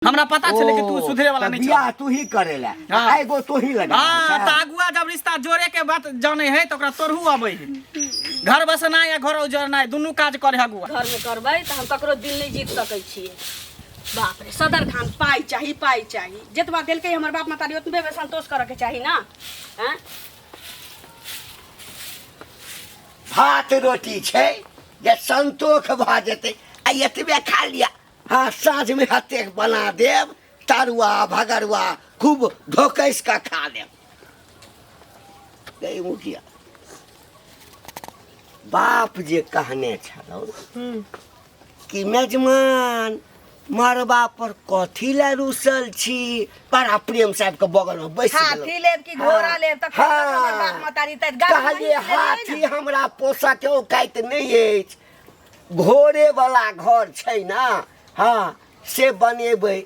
हमरा पता चले कि तू सुधरे वाला नहीं बियाह तू ही करेला एगो तू ही लगा हां तागुआ जब रिश्ता जोड़े के बात जाने है तो ओकरा तोरहू आबै है घर बसना या घर उजरना दुनू काज करे हगुआ घर में करबै त हम ककरो दिल नहीं जीत सकै छियै। बाप रे सदर खान पाई चाहिए जतबा दिल के हमर बाप मातारी ओतबे में संतोष करे के चाहिए ना। हैं भात रोटी छै जे संतोष भ जेतै आ एतबे खा लिया। हाँ साँझ में हते बना देव तरुआ भगरुआ खूब ढोकस का खा लेब। गई मुखिया बाप जे कहने छलो कि मेजमान मरबा पर कथी ला रुसल छी बड़ा प्रेम साहब के बगल में बैठ हाथी लेब कि घोड़ा लेब त हमर बाप मातारी त कहलिए हाथी हमरा पोसा के औकात नहीं अछि घोड़े वाला घर छै ना। हाँ से बनेबै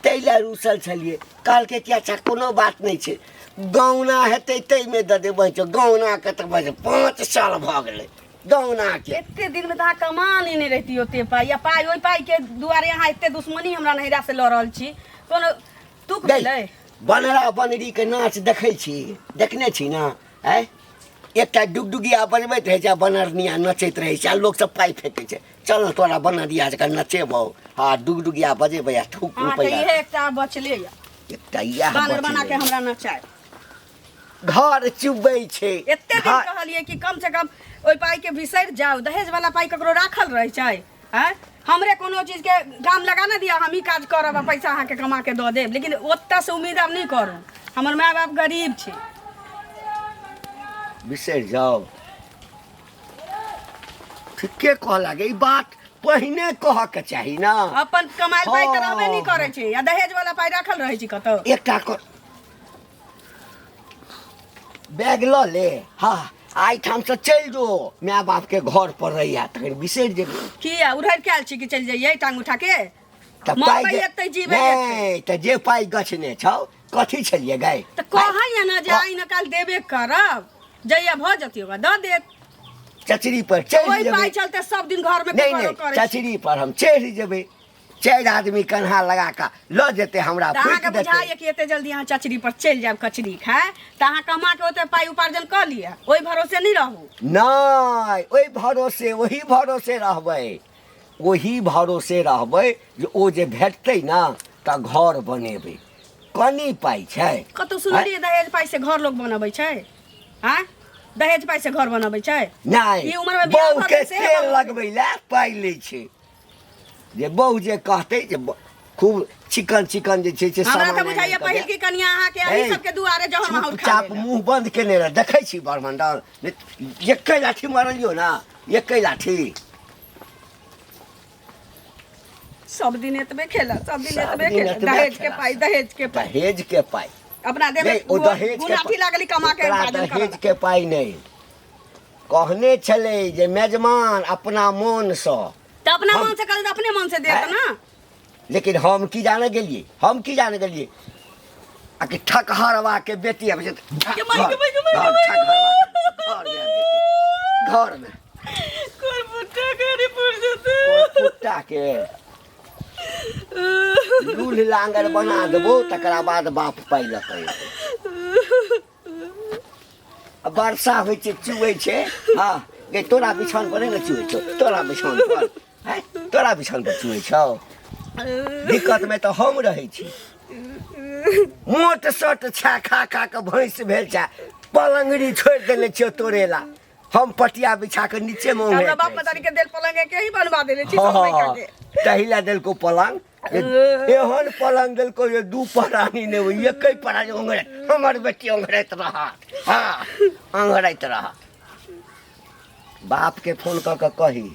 तैला रुसल छलिए काल के क्या चा कोनो बात नहीं छै गौना हेतै तै में द देबै गौना के त 5 साल भ गेलै गौना के एते दिन में त कमानी नहीं रहती ओते पाई या पाई ओई पाई के दुआरे यहाँ एते दुश्मनी हमरा नहिरा से लड़ल छी कोनो तुक भेलै। बनरा बनरी के नाच देखै छी देखने छी ना है एकटा डुगडुगिया बजबैत रहै छै बनरनिया नचैत रहै छै लोग सब पाई फेंकै छै चल तोरा बनरिया जका नचेबौ। हाँ डुगडुगिया बजेबै आ ठुक रुपैया इहे एकटा बचले या एकटा या बानर बना के हमरा नचाय घर चुबै छै एते दिन कहलिए कि कम से कम ओई पाई के बिसर जाओ दहेज वाला पाई ककरो राखल रहै छै। हैं हमरे कोनो चीज के काम लगा ना दिया हम ही काज करब पैसा अहाँ के कमा के द देब लेकिन ओत्ता से उम्मीद हम नहीं करू हमर माय बाप गरीब छै बिसर जाओ। ठीके कह लागे बात पहिने कह के चाही ना अपन कमाई पाई कराबे नहीं करे छै या दहेज वाला पाई राखल रहै छै कतौ एकटा बैग ल ले। हाँ आई ठाम से चल जो माय बाप के घर पर रहिया तखन बिसर जेबै किया उधर के आल छी कि चल जाइए टांग उठा के त पाई एतै जीवे नहीं त जे पाई गछने छौ कथी छलिए गाय त कहै ना जे आई न काल देबे करब जइया भ जतियोगा द दे चचरी पर चढ़ ओई पाई चलते सब दिन घर में नहीं चचरी पर हम चढ़ जेबै 4 आदमी कन्हा लगा का ल जेते हमरा अहाँ के बुझाइए कि एते जल्दी अहाँ चचरी पर चल जाब कचरी खाए त अहाँ कमा के ओते पाई उपार्जन कर लिया ओई भरोसे नहीं रहू नहीं ओई भरोसे वही भरोसे रहबै जे ओ जे भेटतै ना त घर बनेबै कनी पाई छै कतौ सुनलिए दहेज पाई से घर लोग बनबै छै। हां दहेज पाई से घर बनबै छै नहीं ई उम्र में बियाह बहु के तेल लगबै ला पाई लै छै जे बहु जे कहतै जे खूब चिकन जे छै से हमरा त बुझाइए पहिल की कन्या अहाँ के एही सब के दुआरे जहर माहौल खा चाप मुंह बंद केने रह देखै छी बरमंडल एकै लाठी मारलियो ना एकै लाठी सब दिन एतबे खेला दहेज के पाई अपना देबे ओ दहेज के गुनाठी लागली कमा के दहेज के पाई नहीं कहने छले जे मेजमान अपना मन से त अपना मन से कर अपने मन से देत ना लेकिन हम की जाने गेलिए आ कि ठकहरवा के बेटी अब घर में पुट्टा के लूल लांगर बना देबो तकरा बाद बाप पाई लतै वर्षा होइ छै चुबै छै। हाँ गे तोरा बिछान पर नहीं चुबै छौ तोरा बिछान पर चुबै छौ दिक्कत में तो हम रहे छी मोट सट छा खा के भैंस भेल छा पलंगड़ी छोड़ देने छियो तोरे ला हम पटिया बिछा के नीचे में हमरा बाप मतारी के देल पलंग के ही बनवा देले छी सब पैसा के तहिला देल को पलंग एहन पलंग देल को ये दू परानी ने एकै परानी ओंगरे हमर बेटी ओंगरैत रहा। हाँ ओंगरैत रहा बाप के फोन क के कही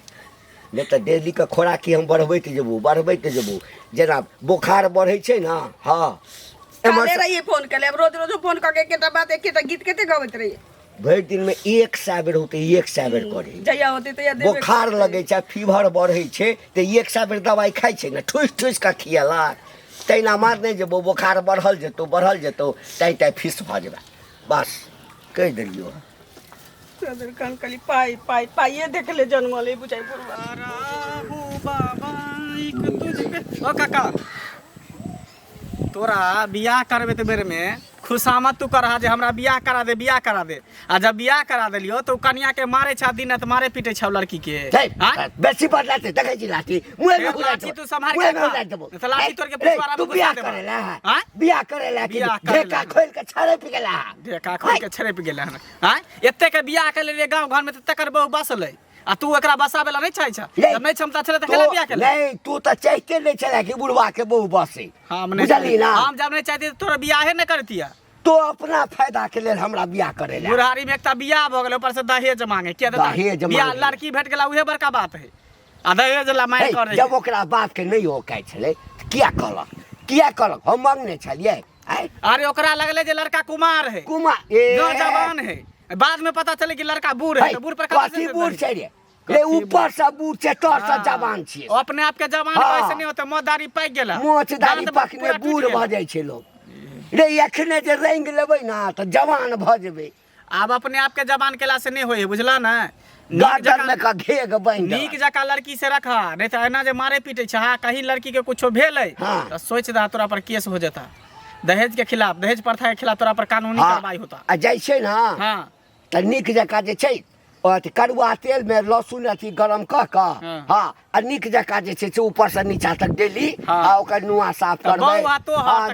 नहीं तो डेली के खोराकी हम बढ़बैत जेबू जेना बुखार बढ़ै छै ना। हाँ काले रही फोन के ले रोज फोन क के केटा बात एकेटा गीत केते गबैत रही भरि दिन में 1 साबेर होते 1 साबेर करे जया होते त या देबे बुखार लगे छै फीवर बढ़ै छै त 1 साबेर दवाई खाइ छै ना ठुस का खियाला तैना मार नहीं जेबो बुखार बढ़ल जेतो तै फिस भ जेबा बस कह देलियो सदर कान कली पाई देख ले जन्मले बुझाई पुरवा राहु बाबा ओ काका तोरा बियाह करबे तो बेर में खुशामद तू कर जे हमरा बियाह करा दे आ जब बियाह करा देलियो तो कन्या के मारे छा दिन त मारे पीटे छा लड़की के बेसी बदलाते देखे छी लाठी मुए में लाठी तू संभाल के तो लाठी तोर के पुछवारा में बियाह करेला हां बियाह करेला कि ढेका खोल के छड़े पे गेला ढेका खोल के छड़े पे गेला हां एते के बियाह के लिए गांव घर में त तकर बहु बसले आ तू एकरा बसावेला नहीं चाहि छ जब नहीं क्षमता छले त केला बियाह केला नहीं तू त चाहते नहीं छले कि बुढ़वा के बहु बसे हां बुझली ना हम जब नहीं चाहती तोरा बियाहे न करतिया तो अपना फायदा के लिए हमरा बियाह करेला बुढ़ारी में एकटा बियाह भ गेल ऊपर से दहेज मांगे के देता बियाह लड़की भेट गेला उहे बड़का बात है आ दहेज ला मांग करे जब ओकरा बाप के नहीं हो कहै छले किया कहलक हम मांगने छलिए अरे ओकरा लगले जे लड़का कुमार है जवान है बाद में पता चले कि लड़का बूढ़ है तो बूढ़ पर कथी बूढ़ छै रे ऊपर से बूढ़ छै तोर से जवान छी अपने आप के जवान कैसे नहीं होते मोदारी पाक गेला मोचदारी पकने बूढ़ भ जाय छै लोग रे एखने जे रंग लेबै ना त जवान भ जेबै अब अपने आप के जवान केला से नहीं होए बुझला ना गर्दन में का घेग बन नीक जका लड़की से रखा नहीं तो एना जे मारे पीटे छ कहीं लड़की के कुछो भेलै तो सोच दा तोरा पर केस हो जाता दहेज के खिलाफ दहेज प्रथा के खिलाफ तोरा पर कानूनी कार्रवाई होता आ जाय छै ना हां त नीक जका जे छै अथी कड़ुआ तेल में लहसुन अथी गरम क हां आ नीक जका जे छै से ऊपर से नीचा तक डेली आ ओकर नुआ साफ करबै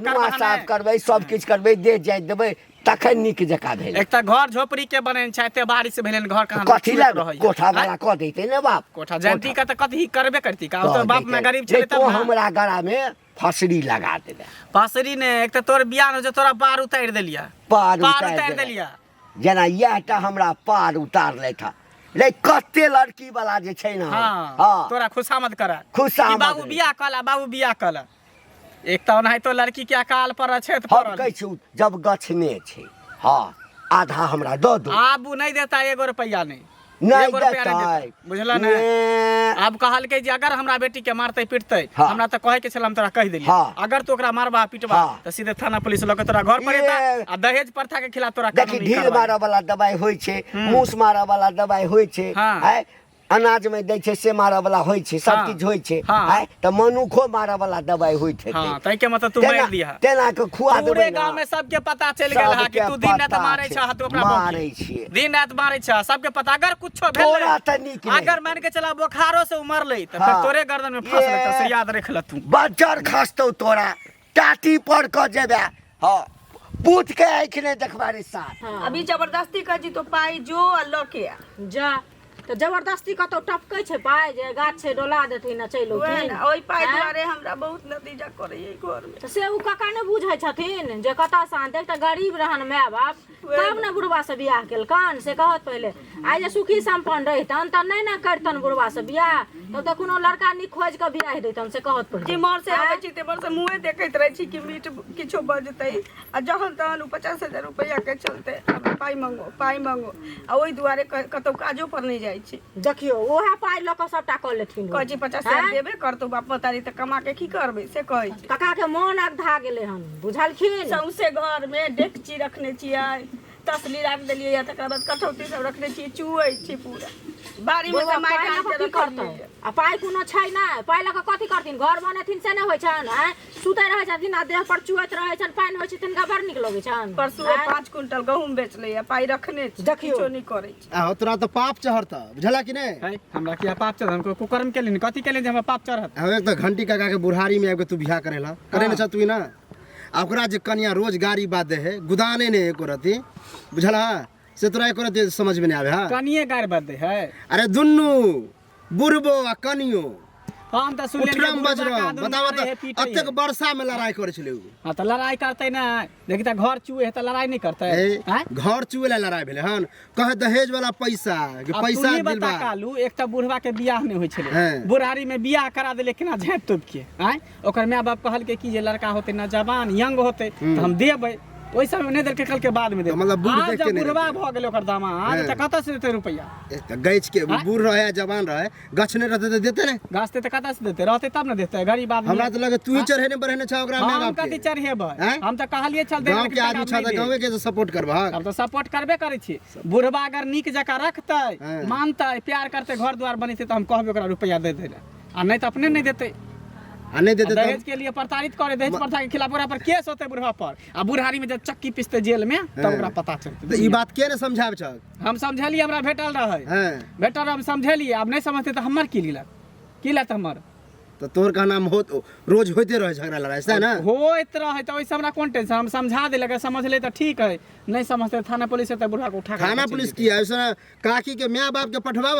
नुआ साफ करबै सब किछ करबै दे जाय देबै तखन नीक जका भेल एक त घर झोपड़ी के बने चाहते बारिश भेलन घर कहां कथी लग कोठा वाला क देते ने बाप कोठा जानती का त कथी करबे करती का तो बाप में गरीब छले तो हमरा गरा में फसरी लगा देले फसरी ने एक त तोर बियाह हो जे तोरा पार उतार देलिया पार उतार देलिया जना यहटा हमरा पार उतार ले था ले कते लड़की वाला जे छै ना हां तोरा खुशामद करा खुशामद बाबू बियाह कला एक तो नहीं तो लड़की के अकाल पर छै त हम कहै छु जब गछने छै हां आधा हमरा द दो आबू नहीं देता 1 रुपया नहीं देता बुझला ना अब कहल के जे अगर हमरा बेटी के मारते पीटते हमरा त कहे के छल हम तोरा कह देली अगर तो ओकरा मारबा पीटबा त सीधे थाना पुलिस लग तोरा घर पर एता आ दहेज प्रथा के खिलाफ तोरा देखि ढील मारे वाला दवाई होय छै मूस मारे वाला दवाई होय छै है अनाज में दै छै से मारे वाला होय छै सब चीज होय छै है त मनुखो मारे वाला दवाई होय छै हां तै के मतलब तू मार दिया तेना के खुआ देबै पूरे गांव में सबके पता चल गेल है कि तू दिन रात मारै छ त ओकरा मारै छी दिन रात मारै छ सबके पता अगर कुछो भेल तोरा त नीक अगर मान के चला बुखारो से उमरलै त फिर तोरे गर्दन में फंस ले त याद रख ल तू बजर खसतौ तोरा टाटी पर क जेबे हां पूछ के आखने देखबारे साथ अभी जबरदस्ती कर जी तो पाई जो अल्लाह के जा तो जबरदस्ती कतो टपकै छै पाई जे गाछ छै डोला देथिन न चैलो ओइ पाई दुआरे हमरा बहुत नतीजा करे ई घर में तो से उ काका ने बुझै छथिन जे कता शांत एकटा गरीब रहन माय बाप तब न बुढ़वा से बियाह केलकन से कहत पहले आइ जे सुखी संपन्न रहितन त नै न करतन बुढ़वा से बियाह तो त कोनो लड़का नी खोज के बियाह देतन से कहत पहले जे मर से आबै छी ते बर से मुंहे देखैत रहै छी कि मीट किछो बजतै आ जहन तहन 50,000 रुपया के चलते पाई मांगो आ ओइ दुआरे कतौ काजो पर नै जाय छी देखियो ओहे पाई ल क सबटा क लेथिन कहै छी 50,000 देबे करतौ बाप मतारी त कमा के की करबै से कहै छी काका के मोन अगधा गेलै हन बुझलखिन सौंसे घर में डेकची रखने छियै तसली रख देलियै या तकर बाद कठौती सब रखने छियै चुयै छी पूरा बारी में से माइट आन के रखतै आ पाई कोनो छै नै पाई ल क कथि करथिन घर बनेथिन से नै होय छन हैं सुतै रहै छथिन आ देह पर चुएत रहै छन पाइन होय छै तिनका बड़ नीक लगै छन परसू 5 क्विंटल गहूम बेच लैया पाई रखने छी किछो नै करै छी आ तोरा त पाप चढ़त बुझला कि नै हमरा किया पाप चढ़त हमको कुकर्म के लिए कथि के लिए हमरा पाप चढ़त एक त घंटी काका के बुढ़ारी में आके तू बियाह करेला करे न छ तू ना ओकरा जे कन्या रोज गाड़ी बात दे है गुदाने ने एको रती बुझला से तोरा एको रती समझ में नहीं आवे हां कनिए गाड़ी बात दे है अरे दुन्नु बुढ़बो आ कनियो हम त सुनले बताओ त अतेक वर्षा में लड़ाई करे छले हां त लड़ाई करतै ना देखि त घर चुए है त लड़ाई नहीं करतै हैं घर चुए ला लड़ाई भेले हन कहे दहेज वाला पैसा के पैसा दिलबा कालू एकटा बुढ़वा के बियाह नहीं होय छले बुढ़ारी में बियाह करा देले केना झाँप तोप के हैं ओकर माय बाप कहल के कि जे लड़का होते ना जवान यंग होते त हम देबै ओइ समय नहीं देल के कल के बाद में दे मतलब बूढ़ देख के बुढ़वा भ गेल ओकर दामाद त कत से देते रुपया त गैच के बूढ़ रहे जवान रहे गछ ने रहते त देते ने गाछते त कत से देते रहते तब न देते गरीब आदमी हमरा त लगे तू ही चढ़ेने बरहने छ ओकरा में हम कथि चढ़ेबै हम त कहलिए चल दे गांव के आदमी छ त गांव के सपोर्ट करबा हम त सपोर्ट करबे करै छी बुढ़वा अगर नीक जका रखतै मानतै प्यार करतै घर द्वार बनेतै त हम कहबे ओकरा रुपया दे दे आ नहीं त अपने नहीं देते आ नहीं देते दहेज के लिए प्रताड़ित करे, दहेज प्रथा के खिलाफ ओकरा पर केस होते बुढ़वा पर, आ बुढ़ारी में जब चक्की पिसते जेल में तब ओकरा पता चलते। तो ई बात के ने समझाब छ? हम समझलिए, हमरा भेटल रहे, भेटल हम समझलिए। अब नहीं समझते तो हमर की लीला हमर। तो तोर कहना रोज होते रहे झगड़ा लड़ाई, ऐसा ना होत रहे तो वैसे हमरा कौन टेंशन, हम समझा दे लगे, समझ ले तो ठीक है, नहीं समझते थाना पुलिस से तो बुढ़ा को उठा। थाना पुलिस की है ऐसा काकी के माँ बाप के पठवाब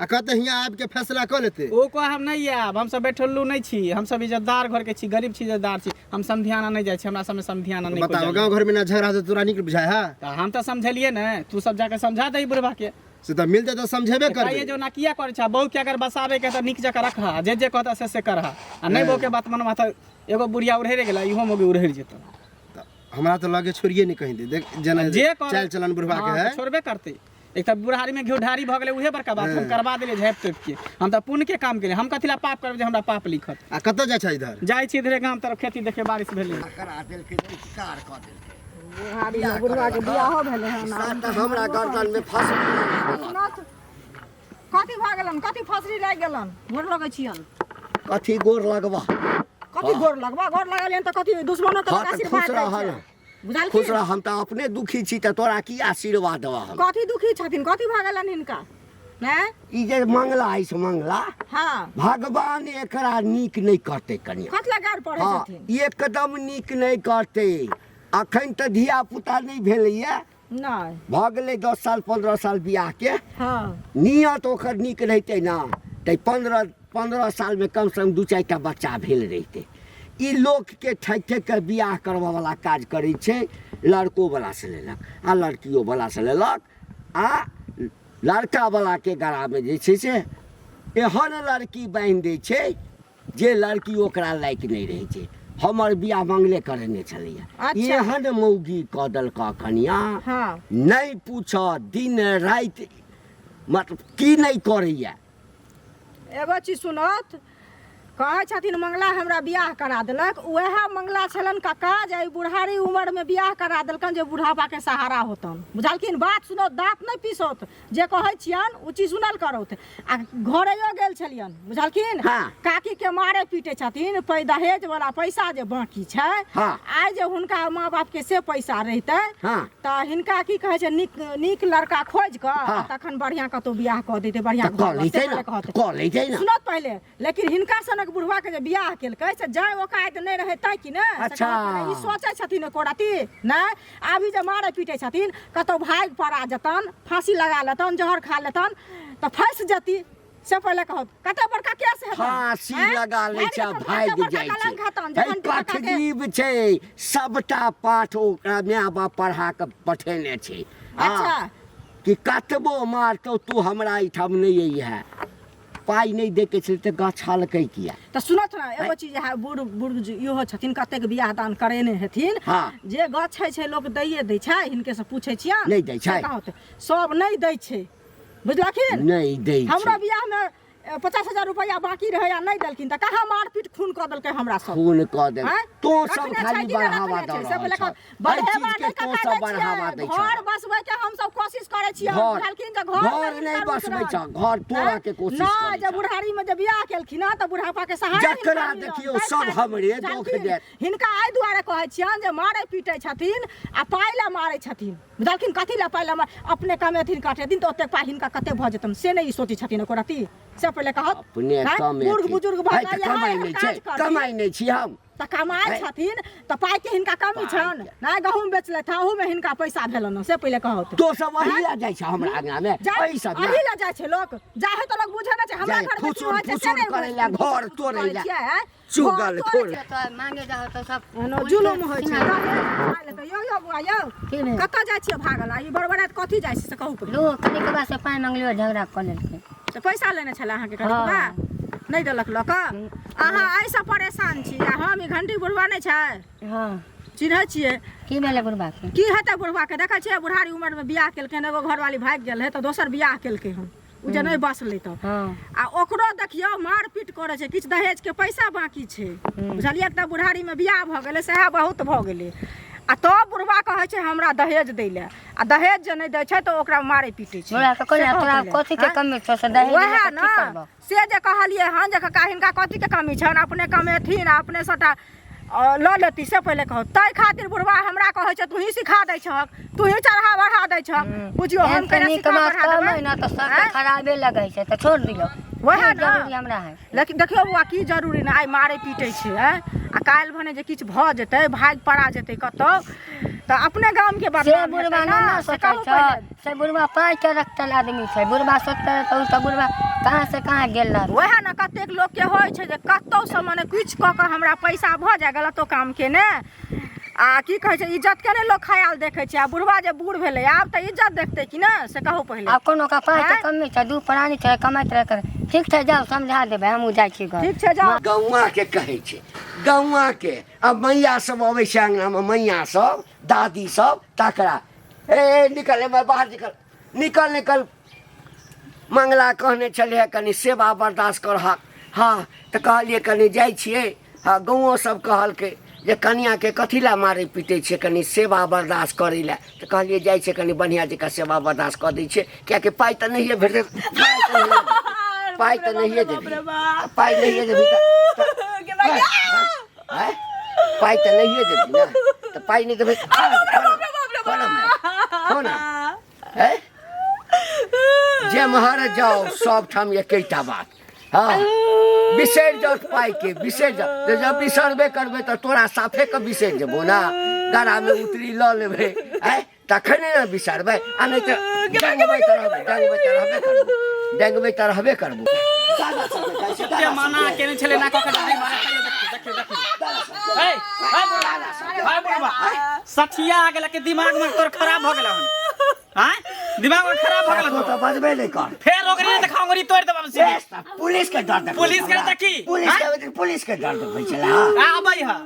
आ कहते हियां आब के फैसला कर लेते। ओ को हम नहीं आब, हम सब बैठल्लू नहीं छी, हम सब इज्जतदार घर के छी, गरीब छी, इज्जतदार छी, हम समधियाना नहीं जाय छी, हमरा सब में समधियाना नहीं। बताओ गांव घर में ना झगड़ा तो तोरा निक बुझाय है? तो हम तो समझलिए ना, तू सब जाके समझा दे बुढ़वा के से तो मिलते तो समझेबे कर। ये जो ना किया करे छा, बहु के अगर बसावे के तो निक जका रखा, जे कहता से करहा, आ नहीं बहु के बात मनवा तो एगो बुढ़िया उड़ेरे गेला, इहो मोगे उड़ेर जेतो। हमरा तो लगे छोड़िए नहीं कहीं दे, देख जना चाल चलन बुढ़वा के है छोड़बे करते। एक तो बुढ़ारी में घिउ ढारी भ गेले, उहे बड़का बात हम करवा देले झाँप तोप के। हम तो पुण्य के काम केले, हम कथिला पाप करब जे हमरा पाप लिखत। आ कत जाय छ इधर? जाय छी इधरे गांव तरफ, खेती देखे बारिश भेले, करा देल के कार क देल के बुढ़ारी में बुढ़वा के बियाह भेले हन। हमरा गर्दन में फंस कथी भ गेलन, कथी फसरी लाग गेलन? गोर लगै छियन। कथी गोर लगबा, कथी गोर लगबा? गोर लगलियन त कथी दुश्मनो के खुश आशीर्वाद रह दै छै। बुझाल खुश रह, हम तो अपने दुखी छी त तोरा की आशीर्वाद देबा हम? कथी दुखी छथिन, कथी भ गेलन हिनका? हैं ई जे मंगला है से मंगला, हां भगवान एकरा नीक नहीं करते कनिया। कथला गार पड़े हाँ, छथिन? एकदम नीक नहीं करते। अखन त धिया पुता नहीं भेलैया, नहीं भ गेलै 10 साल 15 साल बियाह के। हां नियत ओकर नीक रहते ना त 15 साल में कम से कम 2-4 टा बच्चा भेल रहते। ई लोग के ठक के बियाह करवा वाला काज करे छे, लड़को वाला से लेलक आ लड़कियों वाला से लेलक, आ लड़का वाला के गला में जे छे से एहन लड़की बांध दे छे जे लड़की ओकरा लायक नहीं रहे छे। हमर बियाह मंगले करने छलिए, अच्छा। एहन मौगी क देलक कनिया, हां नहीं पूछ, दिन रात मतलब की नहीं करैया। एगो चीज सुनत, कहै छथिन मंगला हमरा बियाह करा देलक, उएह मंगला छलन काका जे बुढ़ारी उम्र में बियाह करा देलकन जे बुढ़ापा के सहारा होतन। बुझलखिन? बात सुनो, दांत नहीं पीसत, जे कहै छियन उ चीज सुनल करौत। आ घरेयो गेल छलियन, बुझलखिन? हाँ। काकी के मारे पीटे छथिन, दहेज वाला पैसा जे बाकी छै, हाँ। आइ जे हुनका माँ बाप के से पैसा रहितै हाँ। त हिनका की कहै छै, नीक लड़का खोज क हाँ। तखन बढ़िया कतौ बियाह क देतै, बढ़िया त कऽ लैतै ना, कऽ लैतै ना। सुनत पहले, लेकिन हिनका सनक बुढ़वा के जे बियाह केलकै से जाय ओकायत नहीं रहे तै कि ने। अच्छा। ई सोचै छथिन एको रति नहीं, अभी जे मारे पीटे छथिन कतौ भाग पड़ा जतन, फांसी लगा लेतन, जहर खा लेतन त फंस जती। से पहले कहत कते बड़का केस है, फांसी लगा ले छ, भाग जाय छै। पाठ जीव छै, सबटा पाठ ओकरा माय बाप पढ़ा के पठेने छै। अच्छा। कि कतबो मारतो तू हमरा इठाम नहीं आई है, पाई नहीं दे के चलते गछाल कै किया। त सुनत ना, एगो चीज है, बुढ़ इहो छथिन कतेक बियाह दान करेने हेथिन, हाँ। जे गछै छै लोग दैये दै छै, हिनके से पूछै छियै नहीं दै छै, सब नहीं दै छै, बुझलखिन? नहीं दै छै। हमरा बियाह में 50,000 रुपया बाकी रहे या नहीं देलखिन त कहाँ मारपीट खून क देलकै हमरा सब। खून क दे हैं? तो सब रखने खाली छै कि नहीं बढ़ावा रखने दे छै? से पहिले रहल कह, छै, हर बढ़ेबा चीज नहीं के तो कका सब दै बढ़ावा छियै। दै छै। घर बसबै के हम सब कोशिश करै छियै, घर बुझलखिन? जे घर घर में नहीं हिनका बसबै रुचि छ, रहल। घर तोड़ा के कोशिश ना, करै जब छ। बुढ़ारी में जब बियाह केलखिन ना त बुढ़ापा के सहारा जकरा हिनका देखियो मिलल। सब हमरे दुख देत। हिनका आइ दुआरे कहै छियन जे मारे पीटे छथिन आ पाइ ला मारै छथिन, बुझलखिन? कथी ला पाइ ला अपने कमेथिन काटेथिन त ओते पाइ हिनका कते भ जेतन, से नहीं सोचै छथिन एको रति। से पहिले कहत अपने हैं? कमे बूढ़ बुजुर्ग है भऽ त गेल, कमाई है, नहीं काज छै, करथिन। कमाई नहीं छी हम। त कमाइ छथिन त पाइ के हिनका कमी छन? नहीं, गहूम बेचले थाहू में हिनका पैसा भेलन, से पहिले कहत। तो सब वही ला जाय छ हमरा आंगना में, ऐ सब अही ला जाइ छै लोग, जाहे त लोग बुझे ना छै हमरा जाय घर में की फुसुर होइ छै, से फुसुर नहीं करे बुझै ला, छै। घर तोड़े ला, छियै, हैं? चुगल घर खोर। तोड़ै छै। तो मांगे जाओ तो सब एनो जुलुम होइ छै। यो यो बुआ यो, की भेल? कतऽ जाइ छियै भागल? ई बड़बड़ात कथी जाइ छै से कहू पहिले। लो कनी के बाद से पाई मांगलियो, झगड़ा कर लेलकै। से पैसा लेने छले अहाँके कनी हाँ। बा नहीं देलक लऽ कऽ? अहाँ एहिसँ परेशान छी आ हम ई घंटी बुढ़वा नहीं छै, हां चिन्है छियै? की भेलै बुढ़बा के? की हेतै बुढ़वा के? देखै छियै बुढ़ारी उम्र में बियाह केलकै, एगो घरवाली भागि गेल है तऽ दोसर बियाह केलकै हन, उ जे नहीं बसलै तऽ। हां आ ओकरो देखियौ मारपीट करे छै, किछु दहेज के पैसा बाकी छै, बुझलियै? तऽ बुढ़ारी में बियाह भऽ गेलै, सएह बहुत भऽ गेलै। आ तब बुढ़वा कहै छै हमरा दहेज दै ले, आ दहेज जे नहीं दै छै तो ओकरा मारे पीटे छै बुढ़ा के कहलिए तोरा कथी के कमी छ से दहेज वएह लेके ना की करबो? से जे कहलिए हन जे का हिनका कथी के कमी छन अपने कमेथिन अपने सटा ल लेती से पहले कहो तै खातिर बुढ़वा हमरा कहै छै तू ही सिखा दै छक तू ही चढ़ा बढ़ा दै छक बुझियो हम केना कनी सिखा कमा बढ़ा कम देबै है ना तो सब खराबे लगै छै तो छोड़ दियो। वएह ना जरूरी हमरा है लेकिन देखियो बुआ की जरूरी ना आइ मारे पीटे छै आ काल्हि भने जे किछु भऽ जेतै भाग पड़ा जेतै कतौ तऽ अपने गाम के बात से बुढ़वा ना सोचै छ से बुढ़वा पाइ के रखतल आदमी छै बुढ़वा सोचतै तो उ सब बुढ़वा कहां से कहां गेल रह। वएह ना कतेक लोग के होइ छै जे कतौ से मने किछु कऽ के हमरा पैसा भऽ जाय गलतो काम के ने आ की कहै छै इज्जत के ने लोग ख्याल देखै छै आ बुढ़वा जे बूढ़ भेलै आब तऽ इज्जत देखतै कि ना से कहू पहिले। आ कोनो का पाइ के कमी छै दू प्राणी छै कमाइत रह कर ठीक छै जाओ समझा देबै हमहू जाइ छी घर ठीक छै जाओ। गौआ के कहै छै गौआ के अब मैया सब अबै छै अंगना में मैया सब दादी सब तकरा ए निकल बाहर निकल निकल निकल मंगला कहने छले है कनी सेवा बर्दाश्त कर हाँ तो कहलिए कनी जाइ छियै हाँ गौओ सब कहलकै जे कनिया के कथी ला मारे पीटे छै कनी सेवा बर्दाश्त करै ला तो कहलिए जाइ छै कनी बढ़िया जकाँ सेवा बर्दाश्त कऽ दै छै कियाकि पाइ तऽ नहिए भेटै पाइ तऽ नहिए देबै पाइ नहिए देबै पाइ तऽ नहिए देबै ना तऽ पाइ नहि देबै जे महर जाओ सब ठाम एकेटा बात हाँ बिसरि जाओ पाइ के बिसरि जाओ जब बिसरबे करबै तऽ तोरा साफे के बिसरि जेबो ना गड़ा में उतरी लऽ लेबै तखने ने बिसरबै आ नहीं तो डेंगबै तऽ रहबे करबो के मना केने छले ना कके नहीं मारे देखियो देखियो ए बुढ़वा सठिया आ गेला के दिमाग में तोर खराब भ गेला हन हां दिमाग में खराब भ गेला तो बजबे नहीं कर फेर ओकरी देखांगरी तोड़ देबम से पुलिस के डर देख पुलिस के त की पुलिस के डर देख छला आबै हा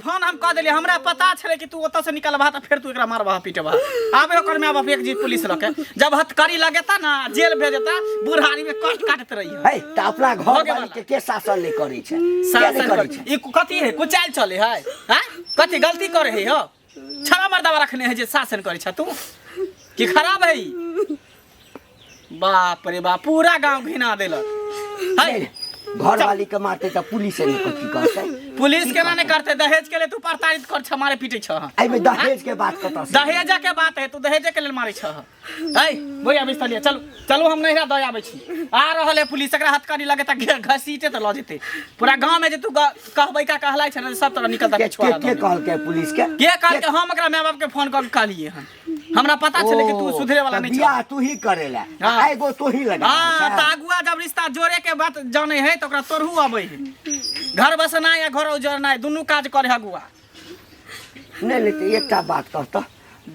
फोन हम कह देली हमरा पता छले कि तू ओतऽ से निकलबा त फेर तू एकरा मारबा पीटबा आबै ओकर में बाप एक जी पुलिस लके जब हथकड़ी लगेता ना जेल भेजता बुढ़ारी में कष्ट काटत रही है त अपना घर वाली के शासन नहीं करै छै शासन करै छै ई कथी है कुचाल चले है हैं कथी गलती करे है हो छड़ा मर्दावा रखने है जे शासन करे छ तू की खराब है बाप रे बाप पूरा गांव घिना देलक है घर वाली के मारते त पुलिस ने कथी करतै पुलिस केना नहीं करते दहेज के लिए तू प्रताड़ित कर छ मारे पीटे छ आई में दहेज के बात कत से दहेज के बात है तू दहेज के लिए मारे छ है बोया बिस्तलिया चलो चलो हम नहीं दया आबै छी आ रहल है पुलिस एकरा हथकड़ी लगे त घसीटे त ल जेते पूरा गांव में जे तू कहबै का कहलाई छ न सब तरह निकलता के छुआ के कहल के पुलिस के कहल के हम एकरा माय बाप के फोन कर कहलिए हन हमरा पता चले कि तू सुधरे वाला नहीं छ बियाह तू ही करेला एगो तू ही लगा हां तागुआ जब रिश्ता जोड़े के बात जाने है तो ओकरा तोरहू आबै है घर बसना या घर उजरना दुनू काज करे हगुआ नहीं नहीं एकटा बात कहता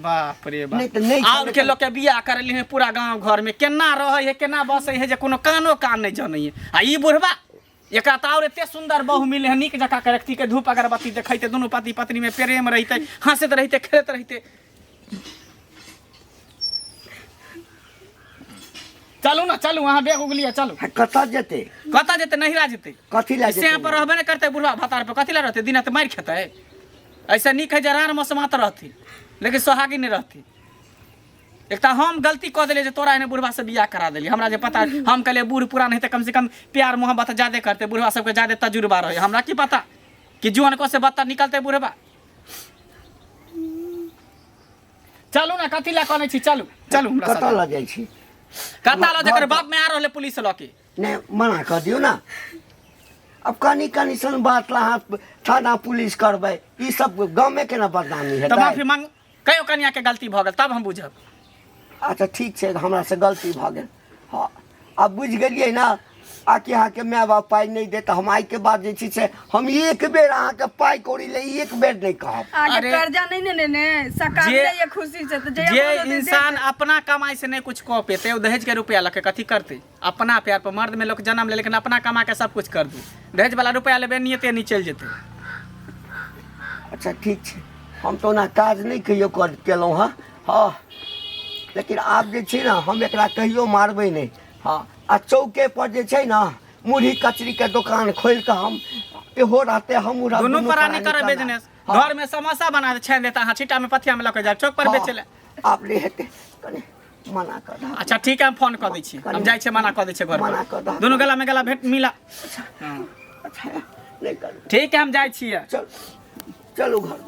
बाप रे बाप नहीं तो नहीं और के लोग के बियाह करली है पूरा गांव घर में केना रहे है केना बसे है जे कोनो कानो कान नहीं जाने है आ ई बुढ़वा एकरा त और एते सुंदर बहु मिले है निक जका के रखती के धूप अगरबत्ती देखैते दुनू पति पत्नी में प्रेम रहते हंसत रहते खेलत रहते चलू ना चलू वहां बेग उगलिया चलू कता जेते नहिरा जेते कथी ला से पर रहबे न करते बुढ़वा भतार पे कथी ला रहते दिन त मार खेते ऐसा निक है जरार मसमात रहती लेकिन सोहागी नहीं रहती एक तो हम गलती कह दिले जे तोरा एने बुढ़वा से बियाह करा देली हमरा जे पता हम कहले बूढ़ पूरा नहीं तो कम से कम प्यार मोहब्बत ज्यादा करते बुढ़वा सबके ज्यादा तजुर्बा रहे हमरा की पता कि जुआन को से बत्ता निकलते बुढ़वा चलू ना कथी ला कहने छी चलू चलू हमरा कता ला जाई छी कता ला जकर बाप में आ रहले पुलिस लके ने मना कर दियो ना अब कनी कनी सन बात ला थाना पुलिस करबै ई सब गांव में केना बदनामी है त माफी मांग कयो कन्या के गलती भ गेल तब हम बुझब अच्छा ठीक छै हमरा से गलती भ गेल हां अब बुझ गेलियै ना आके अहाँ के माय बाप पाई नहीं दे त हम आई के बाद जे छी से हम एक बेर अहाँ के पाई कौड़ी ले एक बेर नहीं कहब आगे कर्जा नहीं ने सकाम ले ये खुशी से तो जे इंसान अपना कमाई से नहीं कुछ कह पेते वो दहेज के रुपया लके कथी करते अपना प्यार पर मर्द में लोग जन्म ले लेकिन अपना कमा के सब कुछ कर दू दहेज वाला रुपया लेबे नियते नहीं चल जेते अच्छा ठीक छै हम तो ना काज नहीं कहियो केलौं हां लेकिन आप जे छै ना हम एकरा कहियो मारबै नहीं हां आ चौके पर जे छै ना मुरही कचरी के दुकान खोल के हम एहो रहते हम दोनों प्राणी करे बिजनेस घर में समोसा बना दे छेन देता हां छिटा में पथिया में लके जा चौक पर बेचले आप ले हेते कने मना कर दह अच्छा ठीक है हम फोन कर दै छी हम जाइ छी मना कर दै छी घर मना कर दह दोनों गला में गला भेट मिला अच्छा नहीं करू ठीक है हम जाइ छियै चल चलो घर